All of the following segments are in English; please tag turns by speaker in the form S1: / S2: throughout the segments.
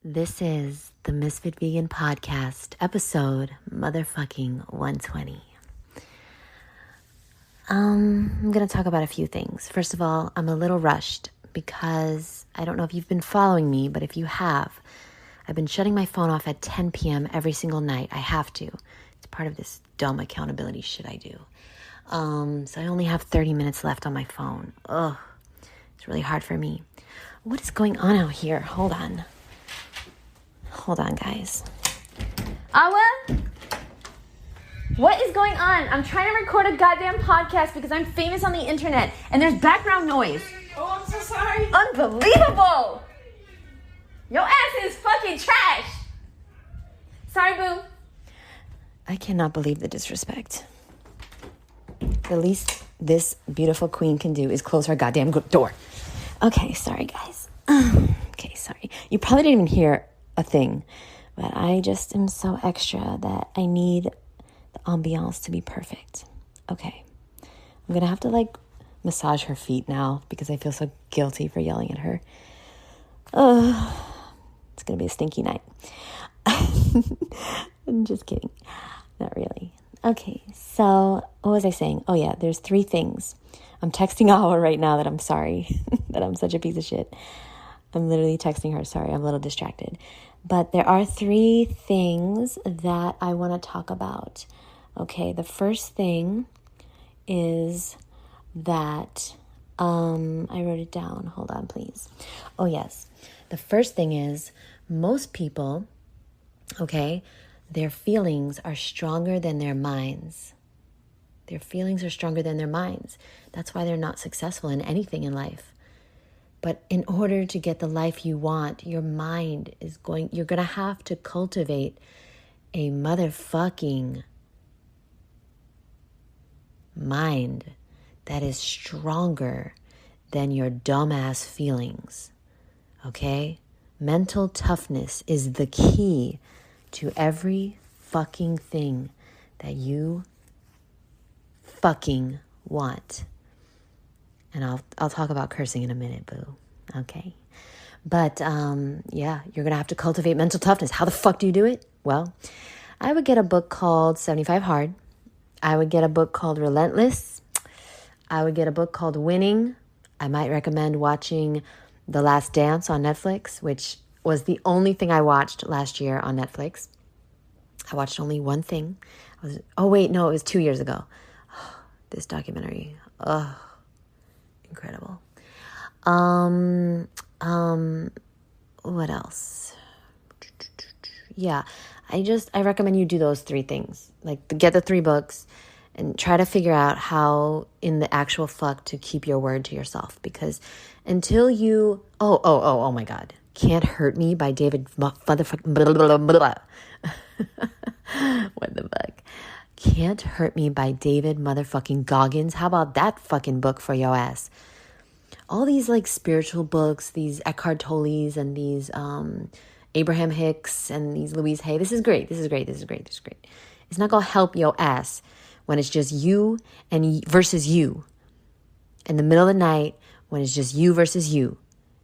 S1: This is the Ms.FitVegan podcast, episode motherfucking 120. I'm going to talk about a few things. First of all, I'm a little rushed because I don't know if you've been following me, but if you have, I've been shutting my phone off at 10 p.m. every single night. I have to. It's part of this dumb accountability shit I do. So I only have 30 minutes left on my phone. Ugh, it's really hard for me. What is going on out here? Hold on, guys. Awa? What is going on? I'm trying to record a goddamn podcast because I'm famous on the internet and there's background noise.
S2: Oh, I'm so sorry.
S1: Unbelievable! Your ass is fucking trash! Sorry, boo. I cannot believe the disrespect. The least this beautiful queen can do is close her goddamn door. Okay, sorry, guys. Okay, sorry. You probably didn't even hear a thing, but I just am so extra that I need the ambiance to be perfect. Okay, I'm gonna have to massage her feet now because I feel so guilty for yelling at her. It's gonna be a stinky night. I'm just kidding, not really. Okay, so what was I saying? Oh yeah, there's 3 things. I'm texting Awa right now that I'm sorry that I'm such a piece of shit. I'm literally texting her. Sorry, I'm a little distracted. But there are 3 things that I want to talk about. Okay, the first thing is that, I wrote it down. Hold on, please. Oh, yes. The first thing is most people, okay, their feelings are stronger than their minds. Their feelings are stronger than their minds. That's why they're not successful in anything in life. But in order to get the life you want, your mind you're going to have to cultivate a motherfucking mind that is stronger than your dumbass feelings. Okay? Mental toughness is the key to every fucking thing that you fucking want. And I'll talk about cursing in a minute, boo. Okay. But, yeah, you're going to have to cultivate mental toughness. How the fuck do you do it? Well, I would get a book called 75 Hard. I would get a book called Relentless. I would get a book called Winning. I might recommend watching The Last Dance on Netflix, which was the only thing I watched last year on Netflix. I watched only one thing. It was 2 years ago. This documentary. Incredible. What else? Yeah, I recommend you do those 3 things. Get the 3 books and try to figure out how in the actual fuck to keep your word to yourself. Because until you, oh my God. Can't Hurt Me by David motherfucking, what the fuck? Can't Hurt Me by David motherfucking Goggins. How about that fucking book for your ass? All these spiritual books, these Eckhart Tolle's and these Abraham Hicks and these Louise Hay. This is great. It's not going to help your ass when it's just you and versus you. In the middle of the night when it's just you versus you.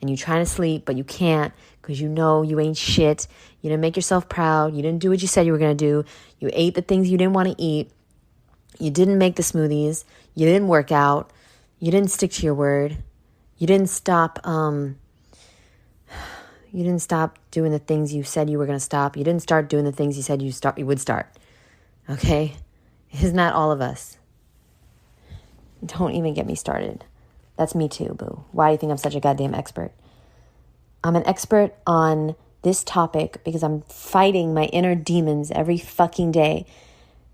S1: And you're trying to sleep, but you can't because you know you ain't shit. You didn't make yourself proud. You didn't do what you said you were going to do. You ate the things you didn't want to eat. You didn't make the smoothies. You didn't work out. You didn't stick to your word. You didn't stop doing the things you said you were going to stop. You didn't start doing the things you said you would start. Okay? Isn't that all of us? Don't even get me started. That's me too, boo. Why do you think I'm such a goddamn expert? I'm an expert on this topic because I'm fighting my inner demons every fucking day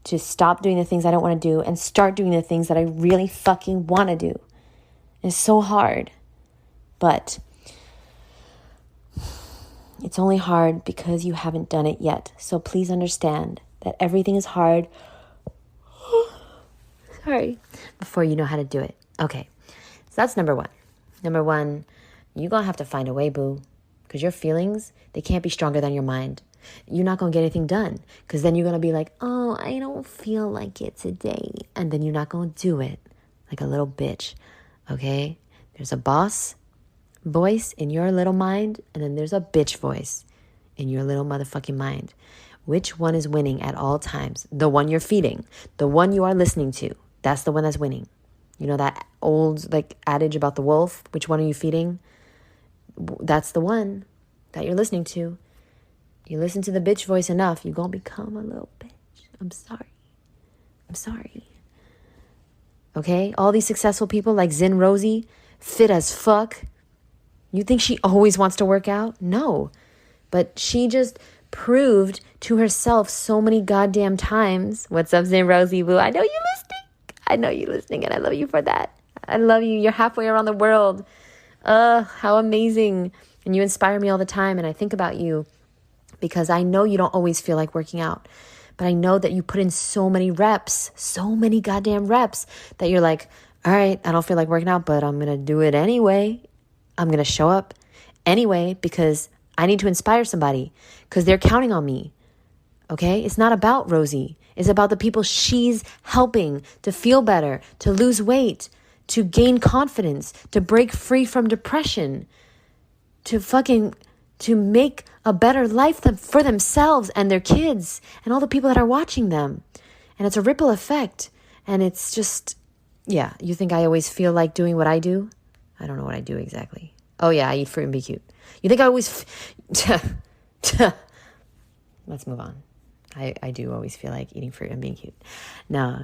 S1: to stop doing the things I don't want to do and start doing the things that I really fucking want to do. It's so hard. But it's only hard because you haven't done it yet. So please understand that everything is hard. Sorry. Before you know how to do it. Okay. So that's number 1. Number 1, you're going to have to find a way, boo. Because your feelings, they can't be stronger than your mind. You're not going to get anything done. Because then you're going to be like, oh, I don't feel like it today. And then you're not going to do it like a little bitch. Okay? There's a boss voice in your little mind. And then there's a bitch voice. in your little motherfucking mind. Which one is winning at all times? The one you're feeding, the one you are listening to. That's the one that's winning. You know that old adage about the wolf? Which one are you feeding? That's the one that you're listening to. You listen to the bitch voice enough, you're going to become a little bitch. I'm sorry. Okay? All these successful people like Zen Rosie, fit as fuck. You think she always wants to work out? No. But she just proved to herself so many goddamn times. What's up, Zen Rosie Boo? I know you're listening and I love you for that. I love you. You're halfway around the world. How amazing. And you inspire me all the time. And I think about you because I know you don't always feel like working out. But I know that you put in so many goddamn reps that you're like, all right, I don't feel like working out, but I'm going to do it anyway. I'm going to show up anyway because I need to inspire somebody because they're counting on me. Okay? It's not about Rosie. It's about the people she's helping to feel better, to lose weight, to gain confidence, to break free from depression, to make a better life for themselves and their kids and all the people that are watching them. And it's a ripple effect. And it's just, yeah, you think I always feel like doing what I do? I don't know what I do exactly. Oh yeah, I eat fruit and be cute. You think I always... Let's move on. I do always feel like eating fruit and being cute. No.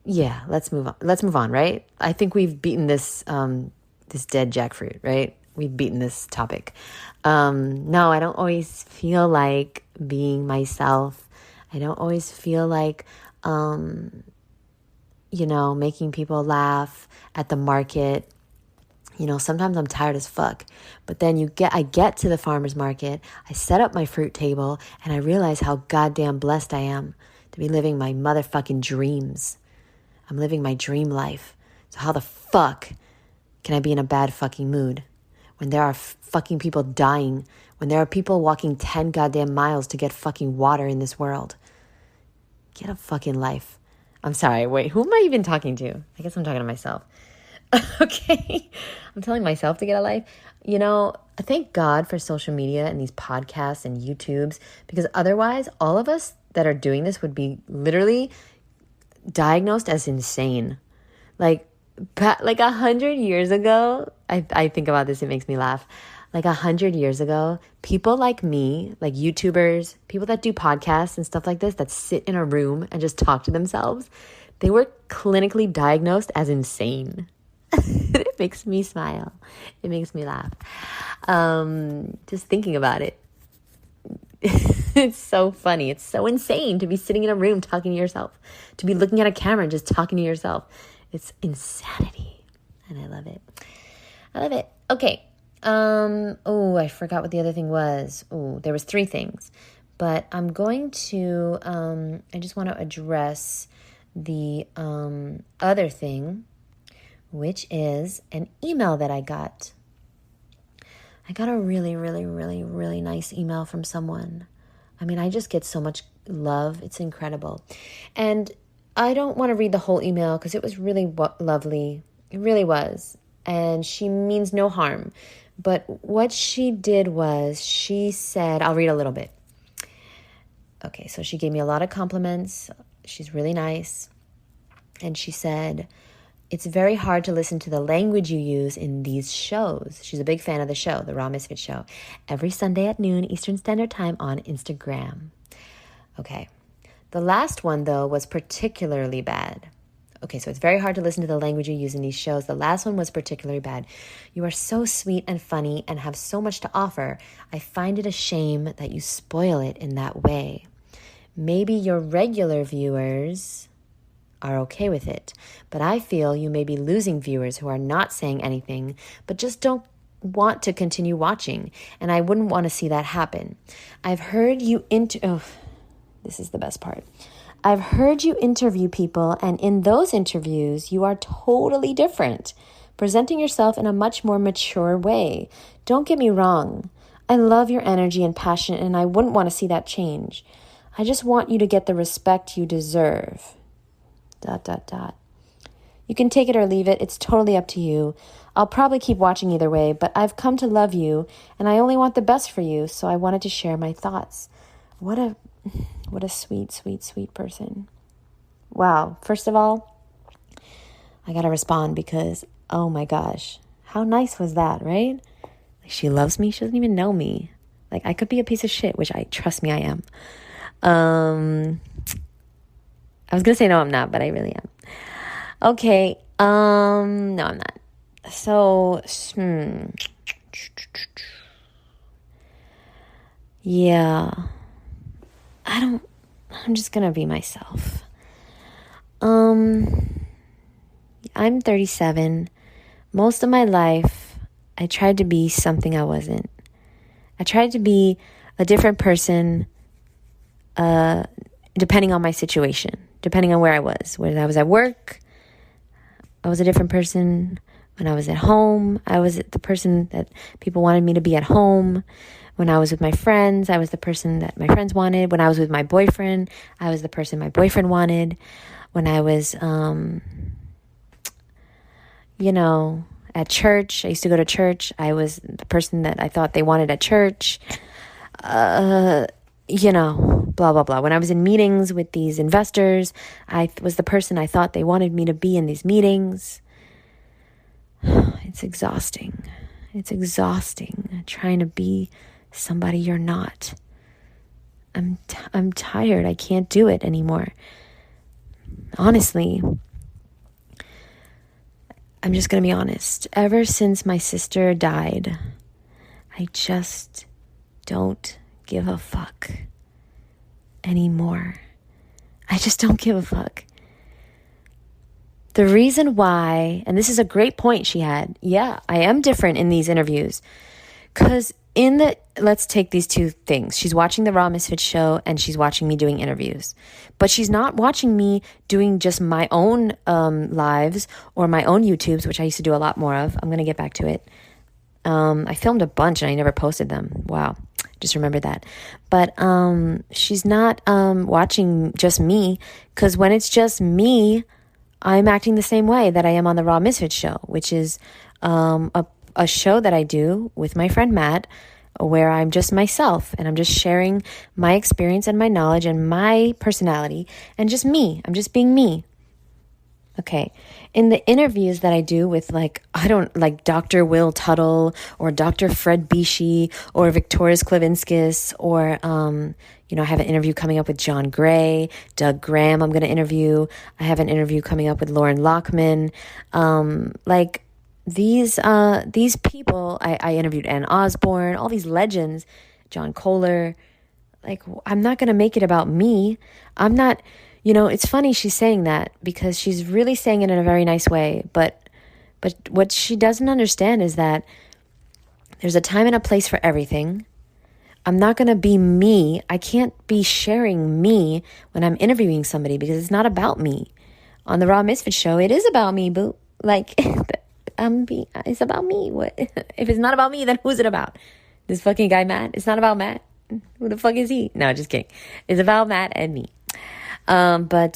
S1: Yeah, let's move on. Let's move on, right? I think we've beaten this this dead jackfruit, right? We've beaten this topic. No, I don't always feel like being myself. I don't always feel like, making people laugh at the market. Sometimes I'm tired as fuck. But then I get to the farmer's market, I set up my fruit table, and I realize how goddamn blessed I am to be living my motherfucking dreams. I'm living my dream life. So how the fuck can I be in a bad fucking mood when there are fucking people dying, when there are people walking 10 goddamn miles to get fucking water in this world? Get a fucking life. I'm sorry, wait, who am I even talking to? I guess I'm talking to myself. Okay, I'm telling myself to get a life. I thank God for social media and these podcasts and YouTubes, because otherwise all of us that are doing this would be literally diagnosed as insane. Like 100 years ago, I think about this, it makes me laugh. 100 years ago, people like me, like YouTubers, people that do podcasts and stuff like this, that sit in a room and just talk to themselves, they were clinically diagnosed as insane. It makes me smile. It makes me laugh. Just thinking about it. It's so funny. It's so insane to be sitting in a room talking to yourself, to be looking at a camera and just talking to yourself. It's insanity. And I love it. Okay. I forgot what the other thing was. There was 3 things. But I'm going to, I just want to address the other thing, which is an email that I got. I got a really, really, really, really nice email from someone. I mean, I just get so much love. It's incredible. And I don't want to read the whole email because it was really lovely. It really was. And she means no harm. But what she did was she said, I'll read a little bit. Okay, so she gave me a lot of compliments. She's really nice. And she said, it's very hard to listen to the language you use in these shows. She's a big fan of the show, The Raw Misfit Show, every Sunday at noon Eastern Standard Time on Instagram. Okay. The last one, though, was particularly bad. Okay, so it's very hard to listen to the language you use in these shows. The last one was particularly bad. You are so sweet and funny and have so much to offer. I find it a shame that you spoil it in that way. Maybe your regular viewers are okay with it, but I feel you may be losing viewers who are not saying anything, but just don't want to continue watching, and I wouldn't want to see that happen. I've heard you this is the best part. I've heard you interview people, and in those interviews, you are totally different, presenting yourself in a much more mature way. Don't get me wrong. I love your energy and passion, and I wouldn't want to see that change. I just want you to get the respect you deserve. ... You can take it or leave it. It's totally up to you. I'll probably keep watching either way, but I've come to love you and I only want the best for you, so I wanted to share my thoughts. What a sweet, sweet, sweet person. Wow. First of all, I got to respond because, oh my gosh, how nice was that, right? Like, she loves me. She doesn't even know me. Like, I could be a piece of shit, which trust me, I am. I was going to say no, I'm not, but I really am. Okay. No, I'm not. So, yeah, I'm just going to be myself. I'm 37. Most of my life, I tried to be something I wasn't. I tried to be a different person, depending on my situation, depending on where I was. When I was at work, I was a different person. When I was at home, I was the person that people wanted me to be at home. When I was with my friends, I was the person that my friends wanted. When I was with my boyfriend, I was the person my boyfriend wanted. When I was, at church, I used to go to church. I was the person that I thought they wanted at church. Blah, blah, blah. When I was in meetings with these investors, I was the person I thought they wanted me to be in these meetings. It's exhausting. It's exhausting trying to be somebody you're not. I'm tired. I can't do it anymore. Honestly, I'm just going to be honest. Ever since my sister died, I just don't give a fuck anymore. I just don't give a fuck. The reason why, and this is a great point she had. Yeah, I am different in these interviews. Because let's take these two things. She's watching the Raw Misfits show and she's watching me doing interviews. But she's not watching me doing just my own lives or my own YouTubes, which I used to do a lot more of. I'm going to get back to it. I filmed a bunch and I never posted them. Wow. Just remember that. But she's not watching just me, because when it's just me, I'm acting the same way that I am on the Raw Misfits show, which is a show that I do with my friend Matt, where I'm just myself and I'm just sharing my experience and my knowledge and my personality and just me. I'm just being me. Okay. In the interviews that I do with Dr. Will Tuttle or Dr. Fred Bishi or Victorious Klavinskis or, I have an interview coming up with John Gray, Doug Graham I'm going to interview. I have an interview coming up with Lauren Lockman. These people, I interviewed Ann Osborne, all these legends, John Kohler. I'm not going to make it about me. I'm not, it's funny she's saying that because she's really saying it in a very nice way. But what she doesn't understand is that there's a time and a place for everything. I'm not going to be me. I can't be sharing me when I'm interviewing somebody because it's not about me. On the Raw Misfits show, it is about me, boo. It's about me. What if it's not about me? Then who's it about? This fucking guy Matt? It's not about Matt. Who the fuck is he? No, just kidding. It's about Matt and me. But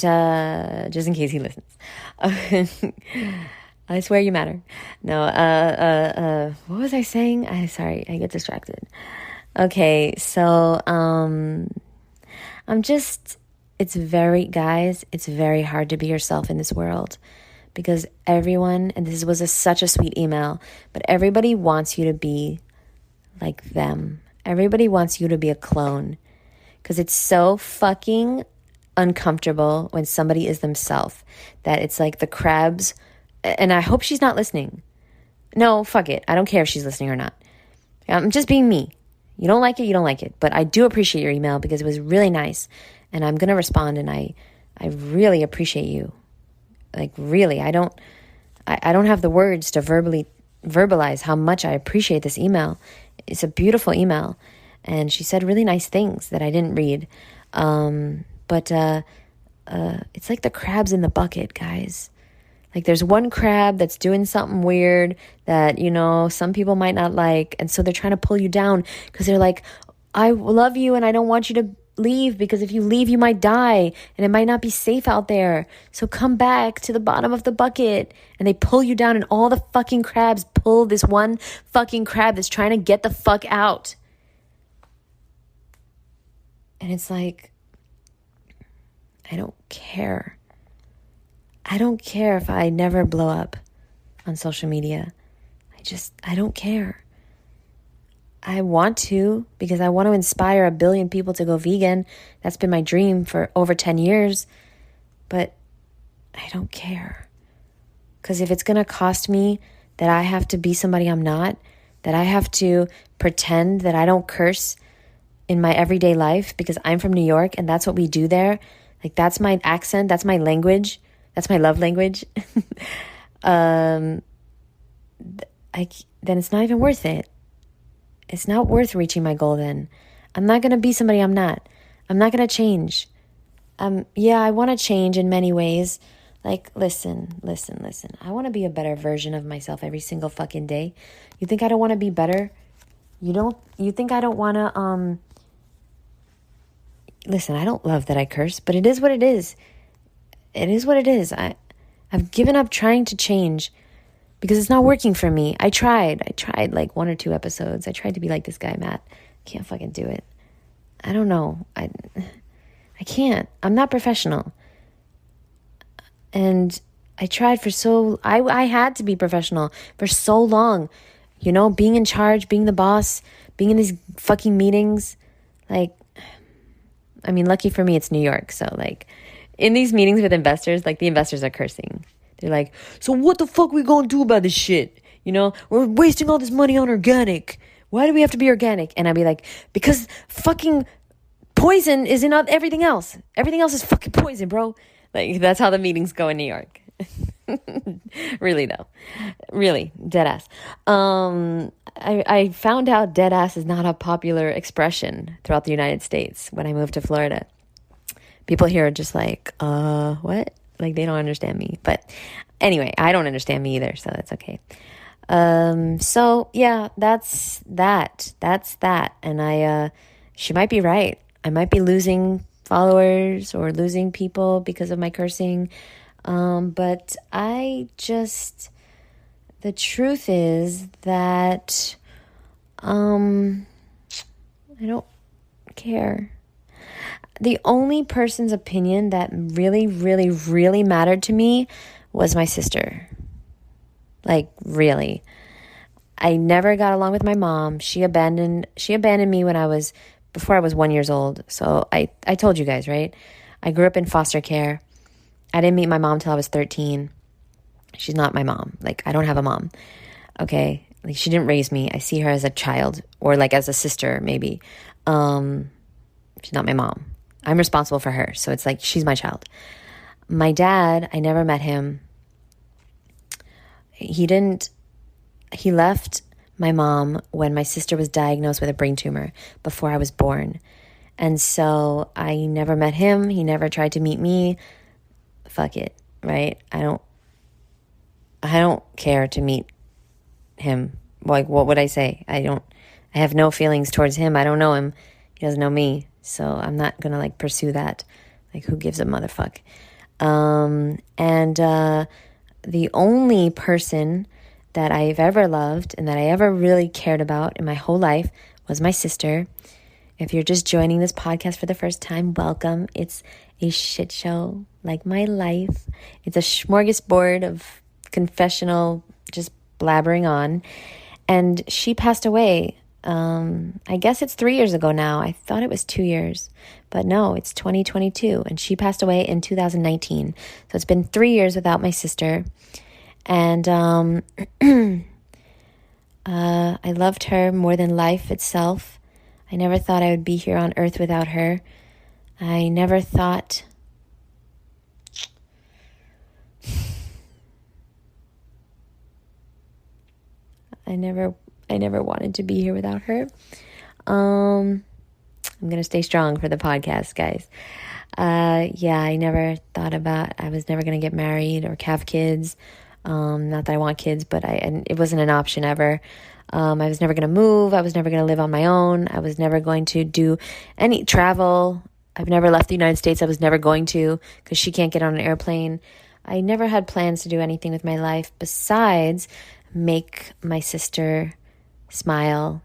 S1: just in case he listens, I swear you matter. No. What was I saying? Sorry, I get distracted. Okay, so it's very hard to be yourself in this world. Because everyone, and this was such a sweet email, but everybody wants you to be like them. Everybody wants you to be a clone. Because it's so fucking uncomfortable when somebody is themselves. That it's like the crabs, and I hope she's not listening. No, fuck it. I don't care if she's listening or not. I'm just being me. You don't like it, you don't like it. But I do appreciate your email because it was really nice. And I'm going to respond, and I really appreciate you. Really, I don't have the words to verbalize how much I appreciate this email. It's a beautiful email. And she said really nice things that I didn't read. But it's like the crabs in the bucket, guys. There's one crab that's doing something weird that, some people might not like. And so they're trying to pull you down because they're like, I love you and I don't want you to leave, because if you leave, you might die and it might not be safe out there. So come back to the bottom of the bucket. And they pull you down, and all the fucking crabs pull this one fucking crab that's trying to get the fuck out. And it's like, I don't care. I don't care if I never blow up on social media. I don't care. I want to, because I want to inspire 1 billion people to go vegan. That's been my dream for over 10 years. But I don't care. Because if it's going to cost me that I have to be somebody I'm not, that I have to pretend that I don't curse in my everyday life because I'm from New York and that's what we do there. Like, that's my accent. That's my language. That's my love language. Then it's not even worth it. It's not worth reaching my goal then. I'm not going to be somebody I'm not. I'm not going to change. Yeah, I want to change in many ways. Like, listen. I want to be a better version of myself every single fucking day. You think I don't want to be better? You think I don't want to, listen, I don't love that I curse, but it is what it is. It is what it is. I've given up trying to change because it's not working for me. I tried like 1 or 2 episodes. I tried to be like this guy, Matt. Can't fucking do it. I don't know. I can't. I'm not professional. And I tried I had to be professional for so long. You know, being in charge, being the boss, being in these fucking meetings. Like, I mean, lucky for me, it's New York. So, like, in these meetings with investors, like, the investors are cursing. They're like, so what the fuck we gonna do about this shit? You know, we're wasting all this money on organic. Why do we have to be organic? And I'd be like, because fucking poison is in everything else. Everything else is fucking poison, bro. Like, that's how the meetings go in New York. Really, though. Really, dead ass. I found out dead ass is not a popular expression throughout the United States when I moved to Florida. People here are just like, what? Like, they don't understand me. But anyway, I don't understand me either, so that's okay. So yeah, that's that. And she might be right. I might be losing followers or losing people because of my cursing. But the truth is that, I don't care. The only person's opinion that really, really, really mattered to me was my sister. Like, really. I never got along with my mom. She abandoned me before I was 1 year old. So I told you guys, right? I grew up in foster care. I didn't meet my mom till I was 13. She's not my mom. Like, I don't have a mom. Okay? Like, she didn't raise me. I see her as a child, or like as a sister, maybe. She's not my mom. I'm responsible for her. So it's like, she's my child. My dad, I never met him. He left my mom when my sister was diagnosed with a brain tumor before I was born. And so I never met him. He never tried to meet me. Fuck it, right? I don't care to meet him. Like, what would I say? I have no feelings towards him. I don't know him. He doesn't know me. So I'm not going to like pursue that. Like, who gives a motherfuck? The only person that I've ever loved and that I ever really cared about in my whole life was my sister. If you're just joining this podcast for the first time, welcome. It's a shit show like my life. It's a smorgasbord of confessional, just blabbering on. And she passed away. I guess it's 3 years ago now. I thought it was 2 years, but no, it's 2022. And she passed away in 2019. So it's been 3 years without my sister. And I loved her more than life itself. I never thought I would be here on earth without her. I never thought... I never wanted to be here without her. I'm going to stay strong for the podcast, guys. Yeah, I never thought I was never going to get married or have kids. Not that I want kids, but it wasn't an option ever. I was never going to move. I was never going to live on my own. I was never going to do any travel. I've never left the United States. I was never going to because she can't get on an airplane. I never had plans to do anything with my life besides make my sister smile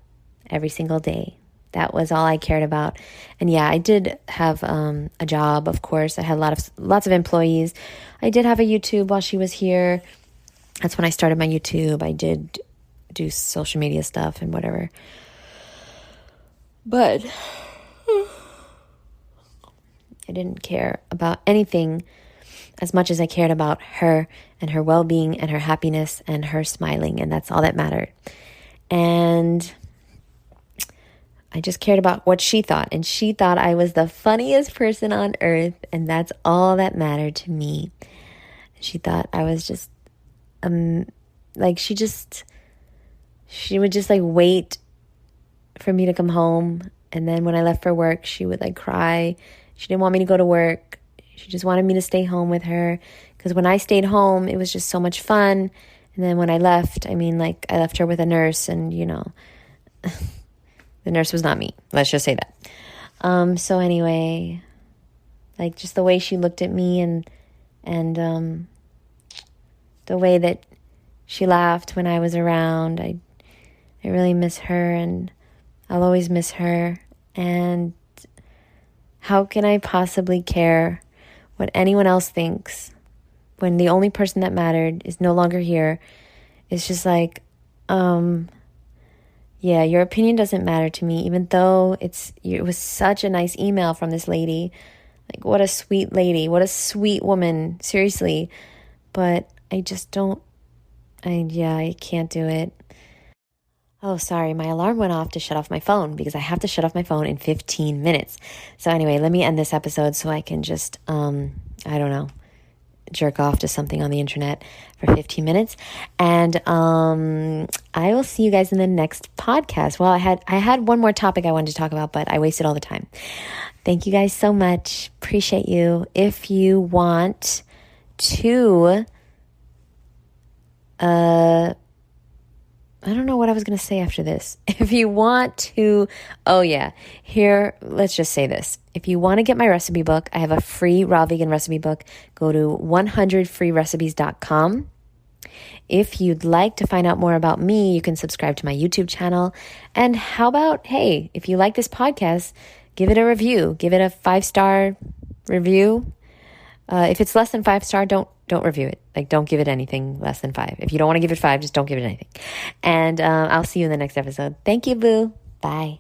S1: every single day. That was all I cared about. And yeah, I did have a job, of course. I had lots of employees. I did have a YouTube while she was here. That's when I started my YouTube. I did do social media stuff and whatever. But I didn't care about anything as much as I cared about her and her well-being and her happiness and her smiling. And that's all that mattered. And I just cared about what she thought. And she thought I was the funniest person on earth. And that's all that mattered to me. She thought I was just, she would just wait for me to come home. And then when I left for work, she would cry. She didn't want me to go to work. She just wanted me to stay home with her. Because when I stayed home, it was just so much fun. And then when I left, I left her with a nurse and, the nurse was not me. Let's just say that. So anyway, just the way she looked at me and the way that she laughed when I was around, I really miss her, and I'll always miss her. And how can I possibly care what anyone else thinks when the only person that mattered is no longer here? It's just yeah, your opinion doesn't matter to me, even though it was such a nice email from this lady. What a sweet lady. What a sweet woman. Seriously. But I just don't, I can't do it. Oh, sorry. My alarm went off to shut off my phone because I have to shut off my phone in 15 minutes. So anyway, let me end this episode so I can just, jerk off to something on the internet for 15 minutes. And I will see you guys in the next podcast. Well, I had one more topic I wanted to talk about, but I wasted all the time. Thank you guys so much. Appreciate you. If you want to, I don't know what I was going to say after this. If you want to, let's just say this. If you want to get my recipe book, I have a free raw vegan recipe book. Go to 100freerecipes.com. If you'd like to find out more about me, you can subscribe to my YouTube channel. And how about, hey, if you like this podcast, give it a review. Give it a 5-star review. If it's less than 5-star, don't review it. Don't give it anything less than 5. If you don't want to give it 5, just don't give it anything. And I'll see you in the next episode. Thank you, boo. Bye.